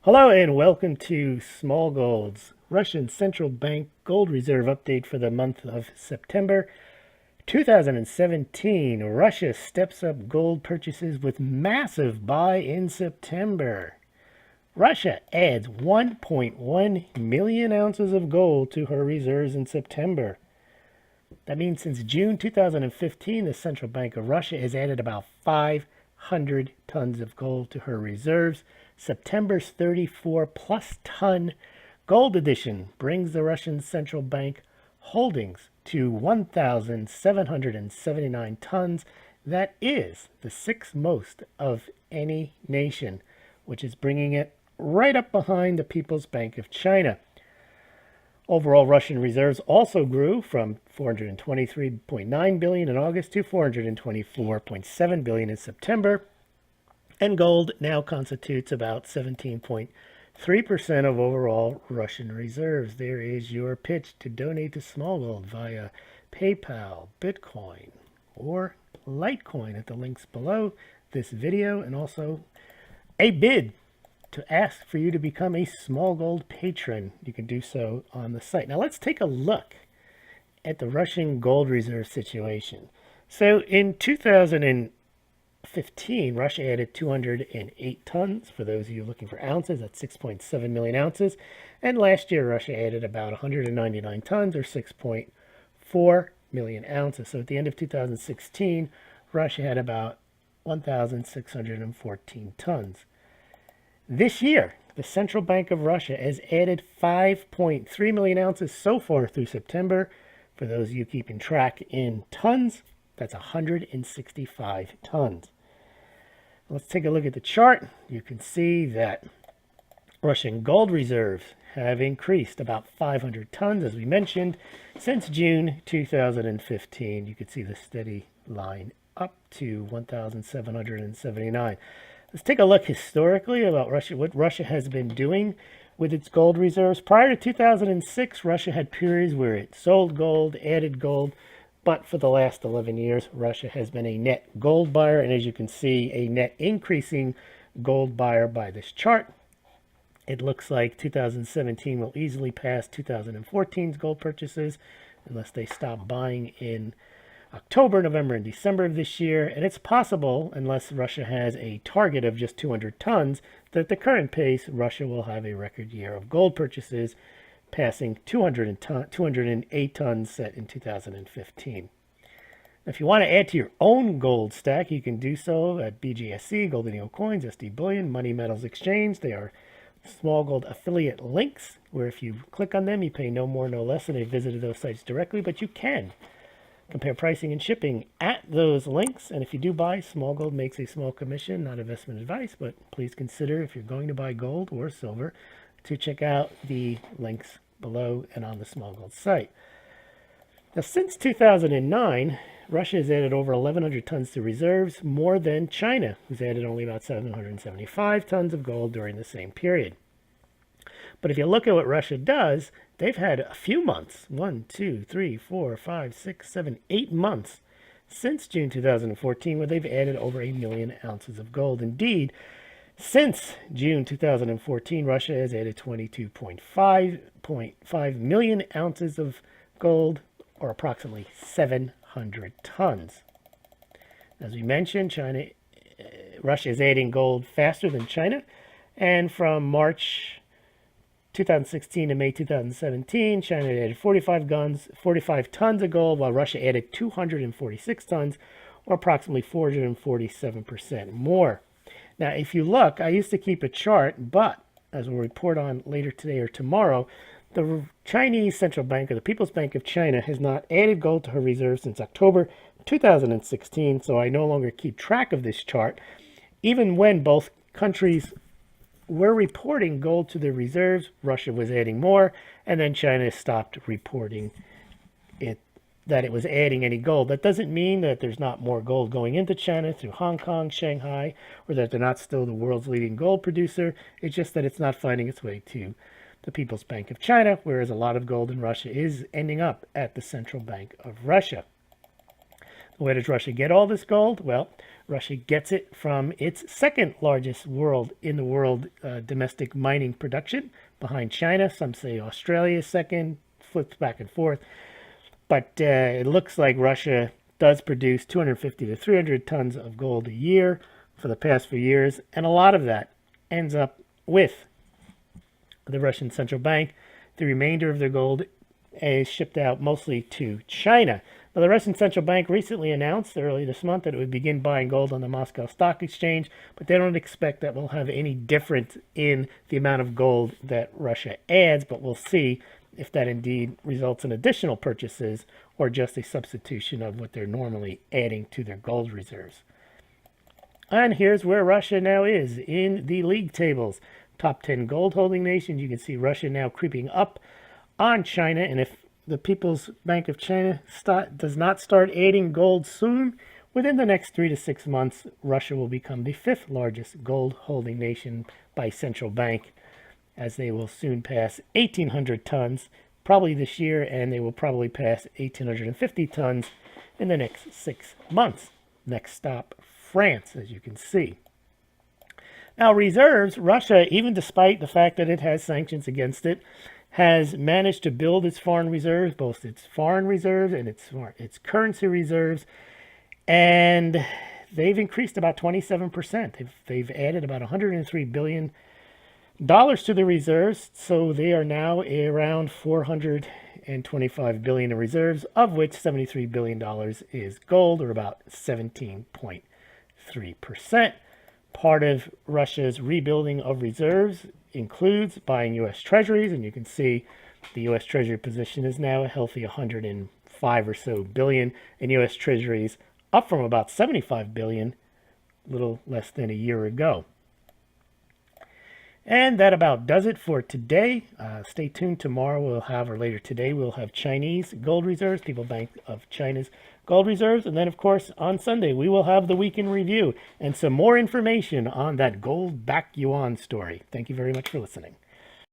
Hello and welcome to Smaulgld's Russian Central Bank Gold Reserve update for the month of September 2017. Russia steps up gold purchases with massive buy in September. Russia adds 1.1 million ounces of gold to her reserves in September. That means since June 2015, the Central Bank of Russia has added about 500 tons of gold to her reserves. September's 34 plus ton gold edition brings the Russian central bank holdings to 1,779 tons. That is the sixth most of any nation, which is bringing it right up behind the People's Bank of China. Overall, Russian reserves also grew from 423.9 billion in August to 424.7 billion in September. And gold now constitutes about 17.3% of overall Russian reserves. There is your pitch to donate to Smaulgld via PayPal, Bitcoin, or Litecoin at the links below this video, and also a bid to ask for you to become a Smaulgld patron. You can do so on the site. Now let's take a look at the Russian gold reserve situation. So in 2015, Russia added 208 tons. For those of you looking for ounces, that's 6.7 million ounces. And last year, Russia added about 199 tons, or 6.4 million ounces. So at the end of 2016, Russia had about 1,614 tons. This year, the Central Bank of Russia has added 5.3 million ounces so far through September. For those of you keeping track in tons, that's 165 tons. Let's take a look at the chart. You can see that Russian gold reserves have increased about 500 tons, as we mentioned, since June 2015. You can see the steady line up to 1,779. Let's take a look historically about Russia, what Russia has been doing with its gold reserves. Prior to 2006, Russia had periods where it sold gold, added gold, but for the last 11 years, Russia has been a net gold buyer, and as you can see, a net increasing gold buyer by this chart. It looks like 2017 will easily pass 2014's gold purchases unless they stop buying in October, November, and December of this year. And it's possible, unless Russia has a target of just 200 tons, that at the current pace, Russia will have a record year of gold purchases, passing 208 tons set in 2015. If you want to add to your own gold stack, you can do so at BGSC, Gold and Eagle Coins, SD Bullion, Money Metals Exchange. They are Smaulgld affiliate links, where if you click on them, you pay no more, no less than if you visited those sites directly, but you can compare pricing and shipping at those links. And if you do buy, Smaulgld makes a small commission, not investment advice, but please consider, if you're going to buy gold or silver, to check out the links below and on the Smaulgld site. Now, since 2009, Russia has added over 1,100 tons to reserves, more than China, who's added only about 775 tons of gold during the same period. But if you look at what Russia does, they've had a few months, 1, 2, 3, 4, 5, 6, 7, 8 months since June 2014, where they've added over 1 million ounces of gold. Indeed, since June 2014, Russia has added 22.5 million ounces of gold, or approximately 700 tons. As we mentioned, Russia is adding gold faster than China, and from March 2016 to May 2017, China added 45 tons of gold, while Russia added 246 tons, or approximately 447% more. Now, if you look, I used to keep a chart, but as we'll report on later today or tomorrow, the Chinese Central Bank, or the People's Bank of China, has not added gold to her reserves since October 2016, so I no longer keep track of this chart. Even when both countries were reporting gold to their reserves, Russia was adding more, and then China stopped reporting that it was adding any gold. That doesn't mean that there's not more gold going into China through Hong Kong, Shanghai, or that they're not still the world's leading gold producer. It's just that it's not finding its way to the People's Bank of China, whereas a lot of gold in Russia is ending up at the Central Bank of Russia. Where does Russia get all this gold? Well, Russia gets it from its second largest in the world domestic mining production, behind China. Some say Australia is second, flips back and forth. But it looks like Russia does produce 250 to 300 tons of gold a year for the past few years, and a lot of that ends up with the Russian central bank. The remainder of their gold is shipped out mostly to China. Now, the Russian central bank recently announced early this month that it would begin buying gold on the Moscow Stock Exchange, but they don't expect that will have any difference in the amount of gold that Russia adds, but we'll see if that indeed results in additional purchases or just a substitution of what they're normally adding to their gold reserves. And here's where Russia now is in the league tables. Top 10 gold holding nations. You can see Russia now creeping up on China, and if the People's Bank of China does not start adding gold soon, within the next 3 to 6 months, Russia will become the 5th largest gold holding nation by central bank, as they will soon pass 1,800 tons, probably this year, and they will probably pass 1,850 tons in the next 6 months. Next stop, France, as you can see. Now, reserves, Russia, even despite the fact that it has sanctions against it, has managed to build its foreign reserves, both its foreign reserves and its currency reserves, and they've increased about 27%. They've added about $103 billion to the reserves, so they are now around $425 billion in reserves, of which $73 billion is gold, or about 17.3%. Part of Russia's rebuilding of reserves includes buying U.S. treasuries, and you can see the U.S. Treasury position is now a healthy 105 or so billion in U.S. treasuries, up from about 75 billion a little less than a year ago. And that about does it for today. Stay tuned. Tomorrow or later today, we'll have Chinese gold reserves, People's Bank of China's gold reserves. And then, of course, on Sunday, we will have the week in review and some more information on that gold-backed yuan story. Thank you very much for listening.